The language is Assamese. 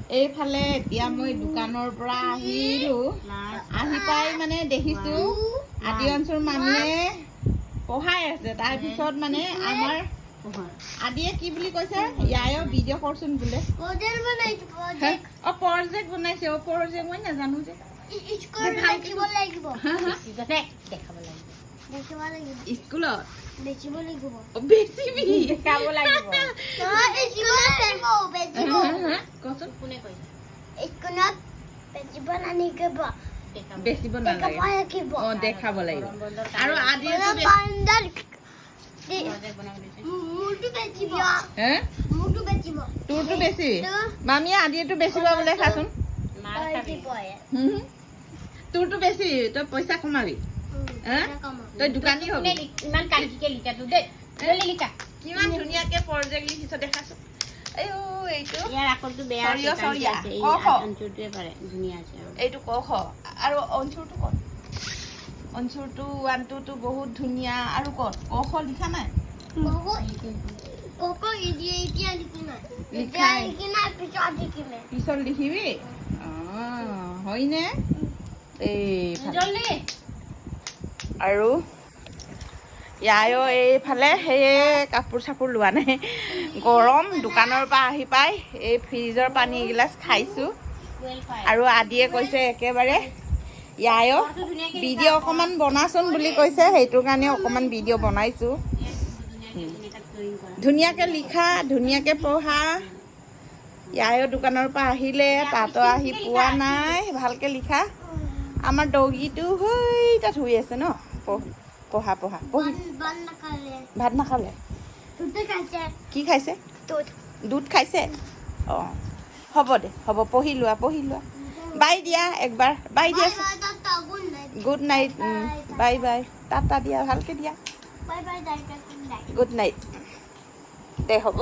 এইফালে এতিয়া মই দোকানৰ পৰা আহিলো আহি পাই মানে দেখিছো আদি অঞ্চলৰ মামীয়ে পঢ়াই আছে তাৰপিছত মানে আমাৰ আদিয়ে কি বুলি কৈছে ইয়ায়ো ভিডিঅ' কৰচোন বোলে প্ৰজেক্ট বনাইছে প্ৰজেক্ট মই নাজানো যে স্কুলত বেচিবি দেখাব লাগিব কচোন কোনে কৈছে স্কুলত বেচিব নালাগিব বেচিব নালাগে দেখাব লাগিব আৰু আদি তোৰটো বেছি মামীয়ে আদিয়েটো বেচিব বোলে খাচোন তোৰটো বেছি তই পইচা কমাবি তই দোকানী হবি ইমান কালিকে লিখাটো দেই লিখা কিমান ধুনীয়াকে প্ৰজেক্ট লিখিছ দেখাচোন এইটো ইয়াৰ আকলটো বেয়া আছে এই অঞ্চলটোৱে পাৰে ধুনীয়া আছে এইটো কখ আৰু অঞ্চলটো ক'ত অঞ্চলটো 1 2 টো বহুত ধুনীয়া আৰু ক'ত কখ লিখা নাই কখ এতিয়া লিখি নাই পিছত লিখিবি হয়নে এই আৰু ইয়ায়ো এইফালে সেই কাপোৰ চাপোৰ লোৱা নাই গৰম দোকানৰ পৰা আহি পাই এই ফ্ৰিজৰ পানী এগিলাচ খাইছোঁ আৰু আদিয়ে কৈছে একেবাৰে ইয়ায়ো ভিডিঅ' অকণমান বনাচোন বুলি কৈছে সেইটো কাৰণে অকণমান ভিডিঅ' বনাইছোঁ ধুনীয়াকৈ লিখা ধুনীয়াকৈ পঢ়া ইয়ায়ো দোকানৰ পৰা আহিলে তাতো আহি পোৱা নাই ভালকৈ লিখা আমাৰ ডগীটো হৈ তাত শুই আছে ন পঢ়া পঢ়ি ভাত নাখালে কি খাইছে দুধ খাইছে অঁ হ'ব দে হ'ব পঢ়ি লোৱা বাই দিয়া একবাৰ বাই দিয়া good night bye bye Tata দিয়া ভালকৈ দিয়া গুড নাইট দে হ'ব